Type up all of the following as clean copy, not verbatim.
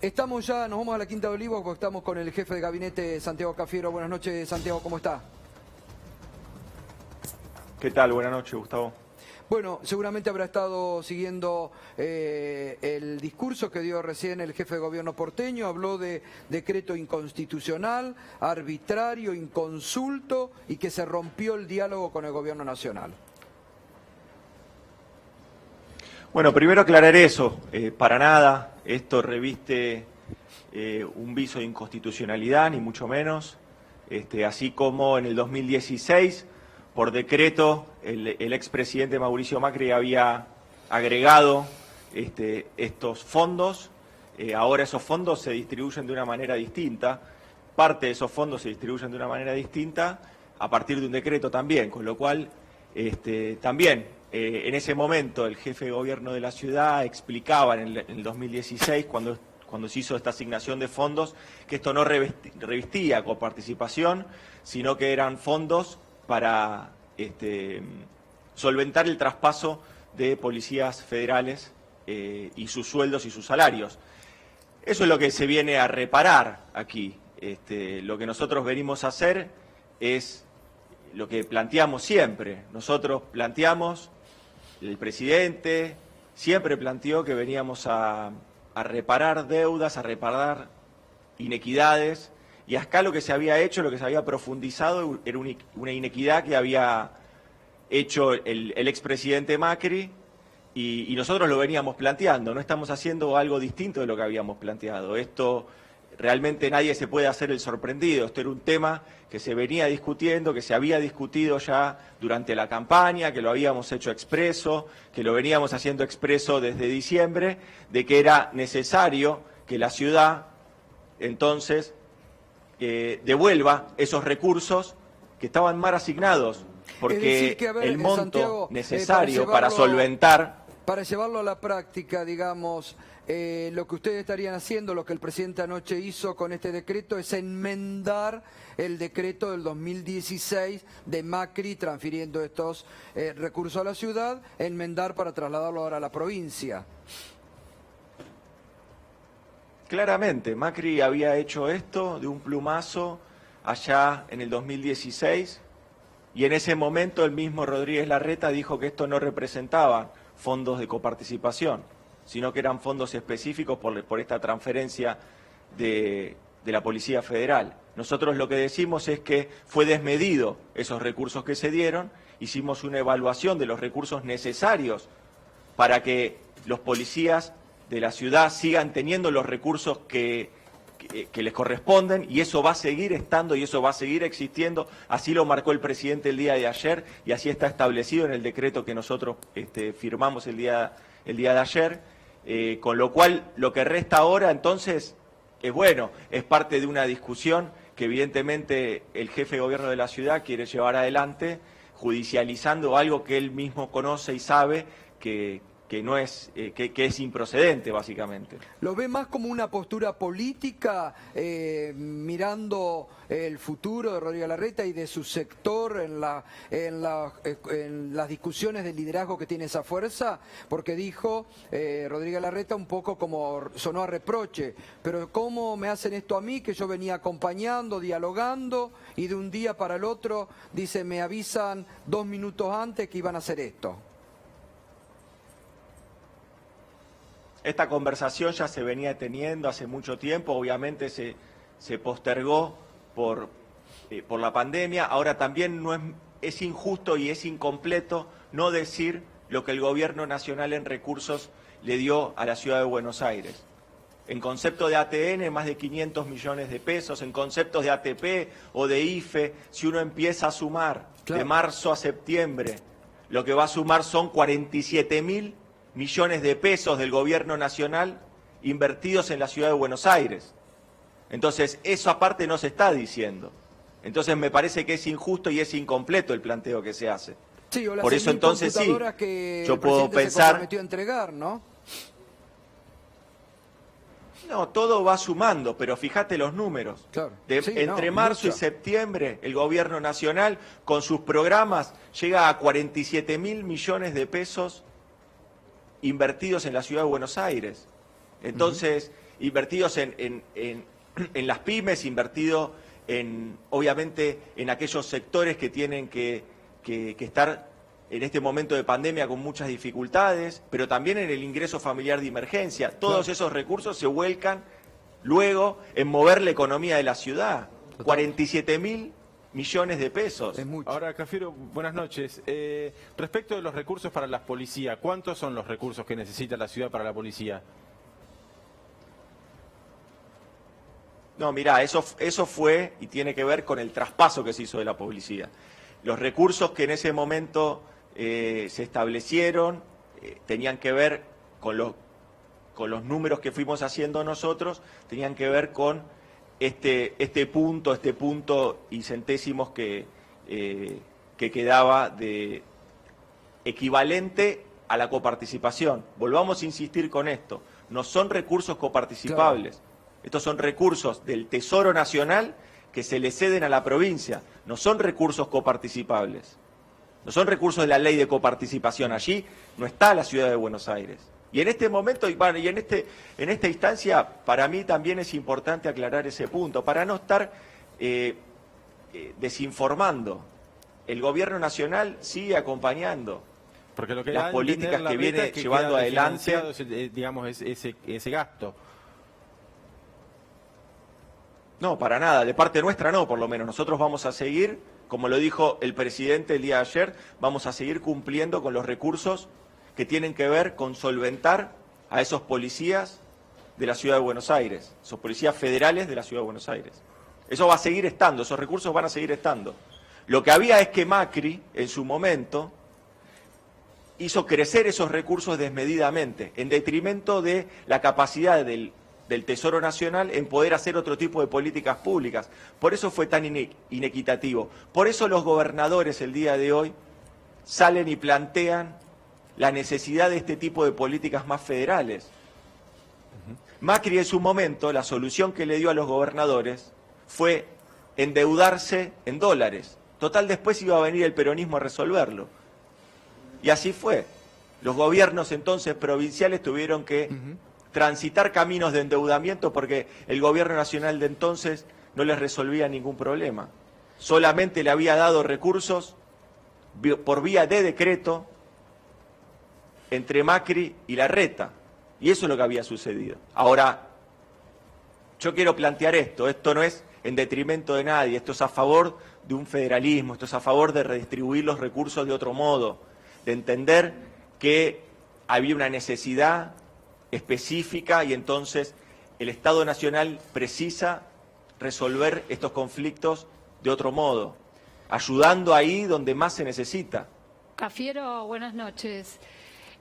Estamos ya, nos vamos a la Quinta de Olivos porque estamos con el jefe de gabinete, Santiago Cafiero. Buenas noches, Santiago, ¿cómo está? ¿Qué tal? Buenas noches, Gustavo. Bueno, seguramente habrá estado siguiendo el discurso que dio recién el jefe de gobierno porteño. Habló de decreto inconstitucional, arbitrario, inconsulto y que se rompió el diálogo con el gobierno nacional. Bueno, primero aclarar eso. Para nada esto reviste un viso de inconstitucionalidad, ni mucho menos. Así como en el 2016, por decreto, el expresidente Mauricio Macri había agregado estos fondos. Ahora esos fondos se distribuyen de una manera distinta. Parte de esos fondos se distribuyen de una manera distinta a partir de un decreto también, con lo cual también en ese momento el jefe de gobierno de la ciudad explicaba en el 2016, cuando se hizo esta asignación de fondos, que esto no revestía coparticipación, sino que eran fondos para solventar el traspaso de policías federales y sus sueldos y sus salarios. Eso es lo que se viene a reparar aquí. Lo que nosotros venimos a hacer es lo que planteamos siempre. Nosotros planteamos, el presidente siempre planteó que veníamos a reparar deudas, a reparar inequidades, y acá lo que se había hecho, lo que se había profundizado, era una inequidad que había hecho el expresidente Macri, y nosotros lo veníamos planteando. No estamos haciendo algo distinto de lo que habíamos planteado. Esto realmente nadie se puede hacer el sorprendido. Esto era un tema que se venía discutiendo, que se había discutido ya durante la campaña, que lo habíamos hecho expreso, que lo veníamos haciendo expreso desde diciembre, de que era necesario que la ciudad entonces devuelva esos recursos que estaban mal asignados, porque Es decir, que, a ver, el monto Santiago, necesario para solventar... Para llevarlo a la práctica, digamos, lo que ustedes estarían haciendo, lo que el presidente anoche hizo con este decreto, es enmendar el decreto del 2016 de Macri transfiriendo estos recursos a la ciudad, enmendar para trasladarlo ahora a la provincia. Claramente, Macri había hecho esto de un plumazo allá en el 2016 y en ese momento el mismo Rodríguez Larreta dijo que esto no representaba fondos de coparticipación, sino que eran fondos específicos por esta transferencia de la Policía Federal. Nosotros lo que decimos es que fue desmedido esos recursos que se dieron, hicimos una evaluación de los recursos necesarios para que los policías de la ciudad sigan teniendo los recursos que les corresponden, y eso va a seguir estando y eso va a seguir existiendo. Así lo marcó el presidente el día de ayer y así está establecido en el decreto que nosotros firmamos el día de ayer, con lo cual lo que resta ahora entonces es bueno, es parte de una discusión que evidentemente el jefe de gobierno de la ciudad quiere llevar adelante, judicializando algo que él mismo conoce y sabe que no es que es improcedente, básicamente. ¿Lo ve más como una postura política, mirando el futuro de Rodríguez Larreta y de su sector en las discusiones del liderazgo que tiene esa fuerza? Porque dijo Rodríguez Larreta un poco como sonó a reproche, pero ¿cómo me hacen esto a mí, que yo venía acompañando, dialogando, y de un día para el otro, dice, me avisan 2 minutos antes que iban a hacer esto? Esta conversación ya se venía teniendo hace mucho tiempo, obviamente se postergó por la pandemia. Ahora también es injusto y es incompleto no decir lo que el gobierno nacional en recursos le dio a la ciudad de Buenos Aires. En concepto de ATN, más de 500 millones de pesos, en conceptos de ATP o de IFE, si uno empieza a sumar de marzo a septiembre, lo que va a sumar son 47.000 millones de pesos del gobierno nacional invertidos en la ciudad de Buenos Aires. Entonces, eso aparte no se está diciendo. Entonces, me parece que es injusto y es incompleto el planteo que se hace. Sí, o las por eso entonces sí, que yo puedo pensar... se comprometió a entregar, ¿no? No, todo va sumando, pero fíjate los números. Claro. Entre marzo y septiembre, el gobierno nacional, con sus programas, llega a 47.000 millones de pesos invertidos en la ciudad de Buenos Aires. Entonces, invertidos en las pymes, invertidos obviamente, en aquellos sectores que tienen que estar en este momento de pandemia con muchas dificultades, pero también en el ingreso familiar de emergencia. Todos esos recursos se vuelcan luego en mover la economía de la ciudad. 47.000 millones de pesos. Es mucho. Ahora, Cafiero, buenas noches. Respecto de los recursos para la policía, ¿cuántos son los recursos que necesita la ciudad para la policía? No, mirá, eso fue y tiene que ver con el traspaso que se hizo de la policía. Los recursos que en ese momento se establecieron tenían que ver con los números que fuimos haciendo nosotros, tenían que ver con este punto y centésimos que quedaba de equivalente a la coparticipación. Volvamos a insistir con esto, no son recursos coparticipables. Claro. Estos son recursos del Tesoro Nacional que se le ceden a la provincia, no son recursos coparticipables, no son recursos de la ley de coparticipación. Allí no está la Ciudad de Buenos Aires. Y en este momento, y en esta instancia, para mí también es importante aclarar ese punto, para no estar desinformando. El Gobierno Nacional sigue acompañando porque lo que las políticas que viene llevando adelante. Digamos, ese gasto. No, para nada, de parte nuestra no, por lo menos. Nosotros vamos a seguir, como lo dijo el presidente el día de ayer, vamos a seguir cumpliendo con los recursos que tienen que ver con solventar a esos policías de la Ciudad de Buenos Aires, esos policías federales de la Ciudad de Buenos Aires. Eso va a seguir estando, esos recursos van a seguir estando. Lo que había es que Macri, en su momento, hizo crecer esos recursos desmedidamente, en detrimento de la capacidad del Tesoro Nacional en poder hacer otro tipo de políticas públicas. Por eso fue tan inequitativo. Por eso los gobernadores el día de hoy salen y plantean la necesidad de este tipo de políticas más federales. Macri en su momento, la solución que le dio a los gobernadores fue endeudarse en dólares. Total, después iba a venir el peronismo a resolverlo. Y así fue. Los gobiernos entonces provinciales tuvieron que transitar caminos de endeudamiento porque el gobierno nacional de entonces no les resolvía ningún problema. Solamente le había dado recursos por vía de decreto entre Macri y Larreta. Y eso es lo que había sucedido. Ahora, yo quiero plantear esto no es en detrimento de nadie, esto es a favor de un federalismo, esto es a favor de redistribuir los recursos de otro modo, de entender que había una necesidad específica y entonces el Estado Nacional precisa resolver estos conflictos de otro modo, ayudando ahí donde más se necesita. Cafiero, buenas noches.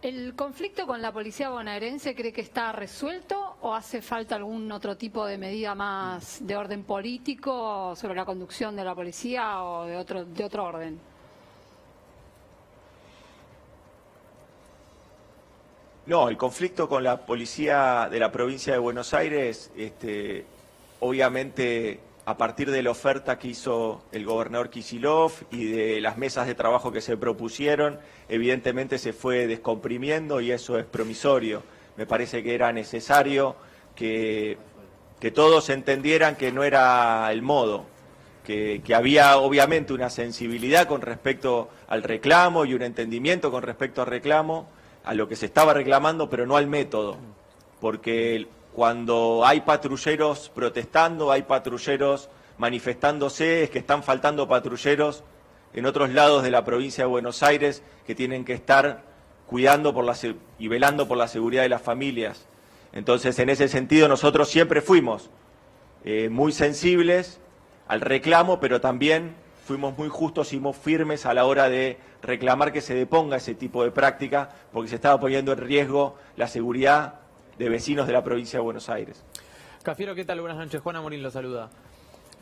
¿El conflicto con la policía bonaerense cree que está resuelto o hace falta algún otro tipo de medida más de orden político sobre la conducción de la policía o de otro orden? No, el conflicto con la policía de la provincia de Buenos Aires, obviamente a partir de la oferta que hizo el gobernador Kicillof y de las mesas de trabajo que se propusieron, evidentemente se fue descomprimiendo y eso es promisorio. Me parece que era necesario que todos entendieran que no era el modo, que había obviamente una sensibilidad con respecto al reclamo y un entendimiento con respecto al reclamo, a lo que se estaba reclamando, pero no al método, porque cuando hay patrulleros protestando, hay patrulleros manifestándose, es que están faltando patrulleros en otros lados de la provincia de Buenos Aires que tienen que estar cuidando y velando por la seguridad de las familias. Entonces, en ese sentido, nosotros siempre fuimos muy sensibles al reclamo, pero también fuimos muy justos y muy firmes a la hora de reclamar que se deponga ese tipo de práctica, porque se estaba poniendo en riesgo la seguridad de vecinos de la provincia de Buenos Aires. Cafiero, ¿qué tal? Buenas noches. Juana Morín lo saluda.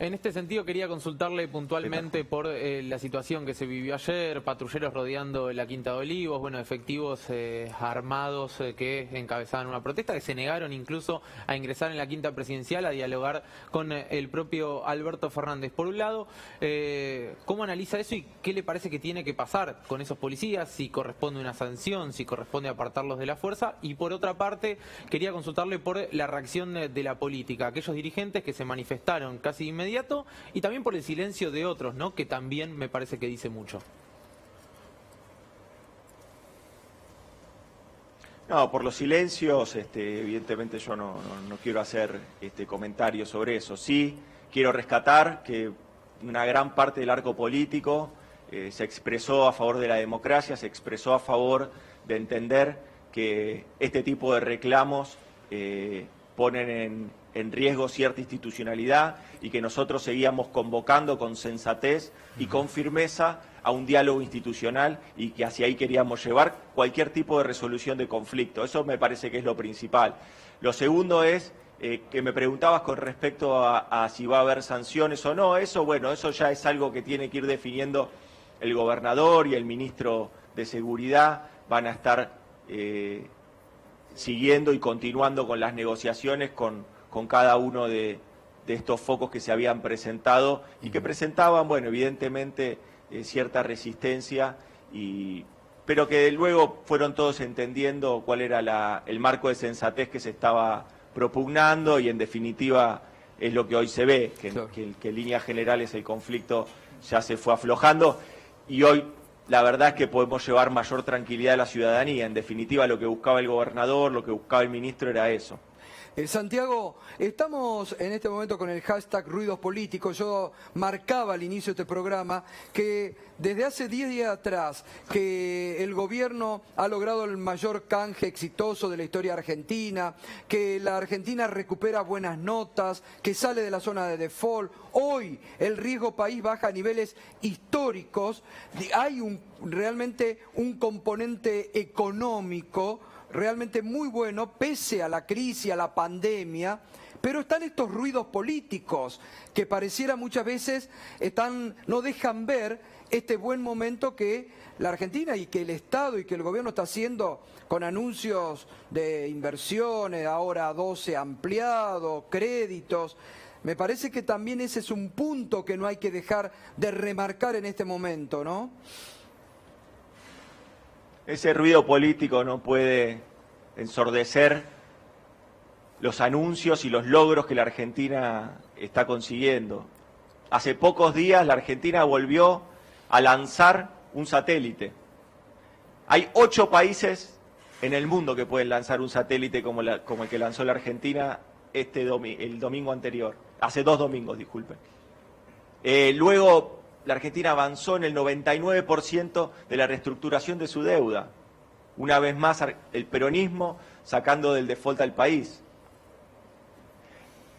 En este sentido quería consultarle puntualmente por la situación que se vivió ayer, patrulleros rodeando la Quinta de Olivos, bueno, efectivos armados que encabezaban una protesta, que se negaron incluso a ingresar en la Quinta Presidencial a dialogar con el propio Alberto Fernández. Por un lado, ¿cómo analiza eso y qué le parece que tiene que pasar con esos policías? Si corresponde una sanción, si corresponde apartarlos de la fuerza. Y por otra parte, quería consultarle por la reacción de la política, aquellos dirigentes que se manifestaron casi inmediatamente, y también por el silencio de otros, ¿no?, que también me parece que dice mucho. No, por los silencios, evidentemente yo no quiero hacer comentarios sobre eso. Sí quiero rescatar que una gran parte del arco político se expresó a favor de la democracia, se expresó a favor de entender que este tipo de reclamos ponen en riesgo cierta institucionalidad y que nosotros seguíamos convocando con sensatez y con firmeza a un diálogo institucional y que hacia ahí queríamos llevar cualquier tipo de resolución de conflicto. Eso me parece que es lo principal. Lo segundo es que me preguntabas con respecto a si va a haber sanciones o no. Eso, bueno, eso ya es algo que tiene que ir definiendo el gobernador y el ministro de Seguridad. Van a estar siguiendo y continuando con las negociaciones con cada uno de estos focos que se habían presentado y que presentaban, bueno, evidentemente cierta resistencia, pero que luego fueron todos entendiendo cuál era el marco de sensatez que se estaba propugnando y en definitiva es lo que hoy se ve, que en líneas generales el conflicto ya se fue aflojando y hoy la verdad es que podemos llevar mayor tranquilidad a la ciudadanía. En definitiva lo que buscaba el gobernador, lo que buscaba el ministro era eso. Santiago, estamos en este momento con el hashtag Ruidos Políticos. Yo marcaba al inicio de este programa que desde hace 10 días atrás que el gobierno ha logrado el mayor canje exitoso de la historia argentina, que la Argentina recupera buenas notas, que sale de la zona de default. Hoy el riesgo país baja a niveles históricos. Hay realmente un componente económico realmente muy bueno, pese a la crisis, a la pandemia, pero están estos ruidos políticos que pareciera muchas veces no dejan ver este buen momento que la Argentina y que el Estado y que el gobierno está haciendo con anuncios de inversiones, ahora 12 ampliados, créditos. Me parece que también ese es un punto que no hay que dejar de remarcar en este momento, ¿no? Ese ruido político no puede ensordecer los anuncios y los logros que la Argentina está consiguiendo. Hace pocos días la Argentina volvió a lanzar un satélite. Hay 8 países en el mundo que pueden lanzar un satélite como el que lanzó la Argentina el domingo anterior. Hace 2 domingos, disculpen. Luego la Argentina avanzó en el 99% de la reestructuración de su deuda. Una vez más, el peronismo sacando del default al país.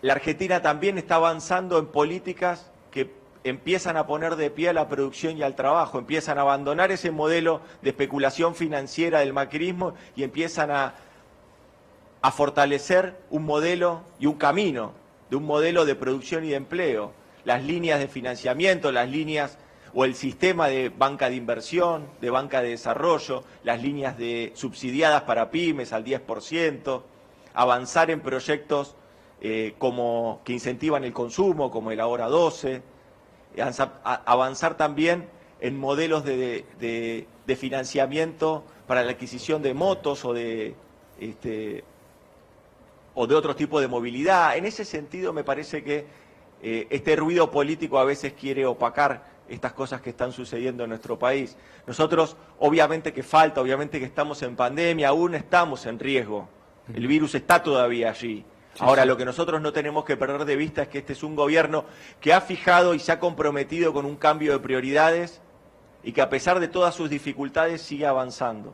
La Argentina también está avanzando en políticas que empiezan a poner de pie a la producción y al trabajo, empiezan a abandonar ese modelo de especulación financiera del macrismo y empiezan a fortalecer un modelo y un camino de un modelo de producción y de empleo. Las líneas de financiamiento, las líneas o el sistema de banca de inversión, de banca de desarrollo, las líneas subsidiadas para pymes al 10%, avanzar en proyectos que incentivan el consumo, como el Ahora 12, avanzar también en modelos de financiamiento para la adquisición de motos o de otro tipo de movilidad. En ese sentido me parece que este ruido político a veces quiere opacar estas cosas que están sucediendo en nuestro país. Nosotros, obviamente que falta, obviamente que estamos en pandemia, aún estamos en riesgo. El virus está todavía allí. Ahora, lo que nosotros no tenemos que perder de vista es que este es un gobierno que ha fijado y se ha comprometido con un cambio de prioridades y que a pesar de todas sus dificultades sigue avanzando.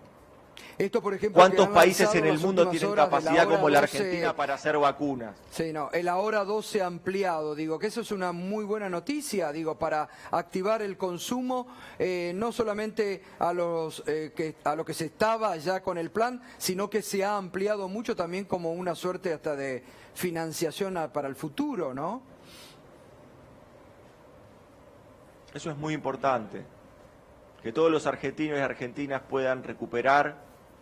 Esto, por ejemplo, ¿cuántos países en el mundo tienen capacidad como la Argentina para hacer vacunas? Sí, no, el Ahora 12 ampliado, digo, que eso es una muy buena noticia, digo, para activar el consumo, no solamente a lo que se estaba ya con el plan, sino que se ha ampliado mucho también como una suerte hasta de financiación para el futuro, ¿no? Eso es muy importante, que todos los argentinos y argentinas puedan recuperar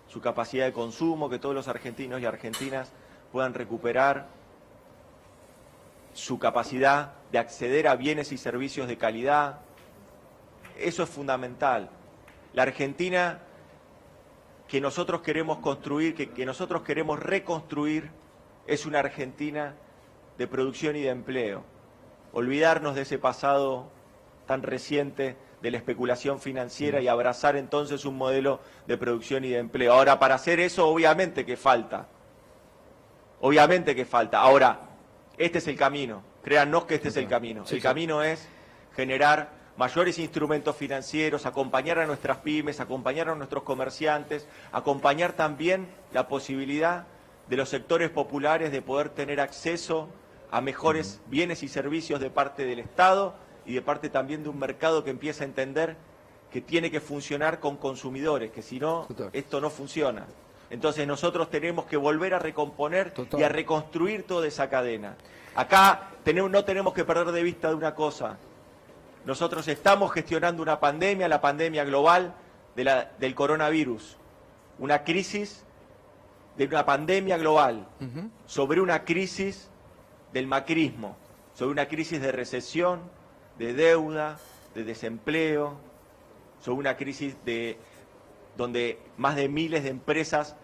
su capacidad de consumo, que todos los argentinos y argentinas puedan recuperar su capacidad de acceder a bienes y servicios de calidad. Eso es fundamental. La Argentina que nosotros queremos construir, que nosotros queremos reconstruir, es una Argentina de producción y de empleo. Olvidarnos de ese pasado tan reciente de la especulación financiera y abrazar entonces un modelo de producción y de empleo. Ahora, para hacer eso, obviamente que falta. Obviamente que falta. Ahora, este es el camino. Créannos que este es el camino. El camino es generar mayores instrumentos financieros, acompañar a nuestras pymes, acompañar a nuestros comerciantes, acompañar también la posibilidad de los sectores populares de poder tener acceso a mejores bienes y servicios de parte del Estado y de parte también de un mercado que empieza a entender que tiene que funcionar con consumidores, que si no, esto no funciona. Entonces nosotros tenemos que volver a recomponer y a reconstruir toda esa cadena. Acá no tenemos que perder de vista de una cosa. Nosotros estamos gestionando una pandemia, la pandemia global del coronavirus. Una crisis de una pandemia global sobre una crisis del macrismo, sobre una crisis de recesión, de deuda, de desempleo, sobre una crisis donde más de miles de empresas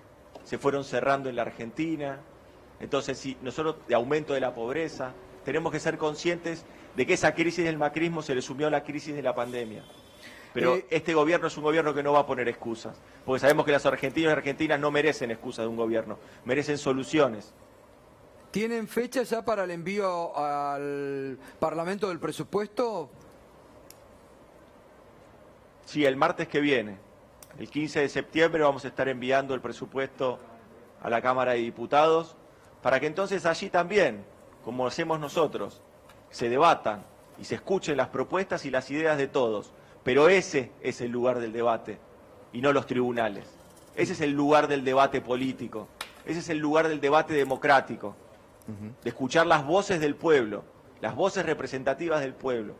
se fueron cerrando en la Argentina. Entonces, si nosotros, de aumento de la pobreza, tenemos que ser conscientes de que esa crisis del macrismo se le sumió a la crisis de la pandemia. Pero este gobierno es un gobierno que no va a poner excusas, porque sabemos que los argentinos y argentinas no merecen excusas de un gobierno, merecen soluciones. ¿Tienen fecha ya para el envío al Parlamento del presupuesto? Sí, el martes que viene, el 15 de septiembre, vamos a estar enviando el presupuesto a la Cámara de Diputados, para que entonces allí también, como hacemos nosotros, se debatan y se escuchen las propuestas y las ideas de todos. Pero ese es el lugar del debate y no los tribunales. Ese es el lugar del debate político. Ese es el lugar del debate democrático. De escuchar las voces del pueblo, las voces representativas del pueblo.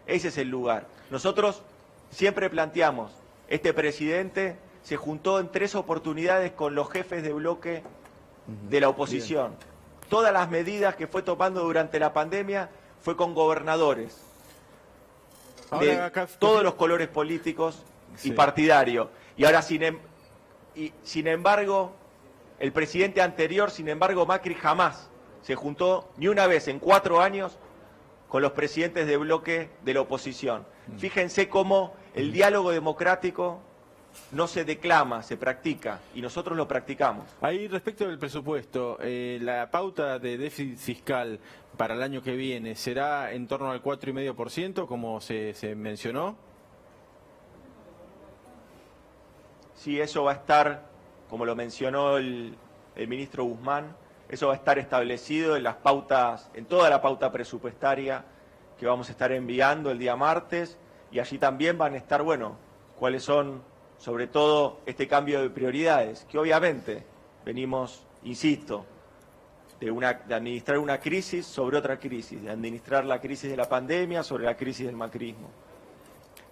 Ese es el lugar. Nosotros siempre planteamos, este presidente se juntó en 3 oportunidades con los jefes de bloque de la oposición. Todas las medidas que fue tomando durante la pandemia fue con gobernadores de todos los colores políticos y partidarios. Y ahora, sin embargo, el presidente anterior, Macri, jamás se juntó ni una vez en 4 años con los presidentes de bloque de la oposición. Fíjense cómo el diálogo democrático no se declama, se practica, y nosotros lo practicamos. Ahí, respecto del presupuesto, la pauta de déficit fiscal para el año que viene, ¿será en torno al 4,5%, como se mencionó? Sí, eso va a estar, como lo mencionó el ministro Guzmán, eso va a estar establecido en las pautas, en toda la pauta presupuestaria que vamos a estar enviando el día martes, y allí también van a estar, bueno, cuáles son, sobre todo, este cambio de prioridades, que obviamente venimos, insisto, de administrar una crisis sobre otra crisis, de administrar la crisis de la pandemia sobre la crisis del macrismo.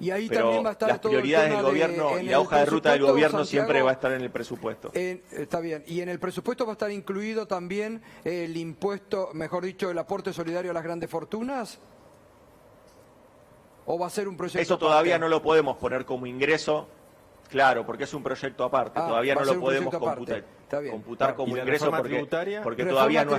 Y ahí Pero también va a estar las todo prioridades del gobierno y la hoja de ruta del gobierno siempre va a estar en el presupuesto. Está bien. Y en el presupuesto va a estar incluido también el impuesto, mejor dicho, el aporte solidario a las grandes fortunas. ¿O va a ser un proyecto Eso todavía no lo podemos poner como ingreso, claro, porque es un proyecto aparte. Todavía no lo podemos computar como ingreso porque todavía no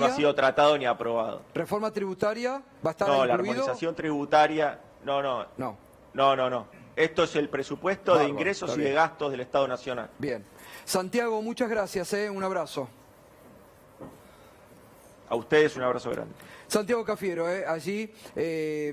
ha sido tratado ni aprobado. ¿Reforma tributaria va a estar incluido? No, la armonización tributaria, no. Esto es el presupuesto de ingresos y de gastos del Estado Nacional. Bien. Santiago, muchas gracias, un abrazo. A ustedes un abrazo grande. Santiago Cafiero, allí...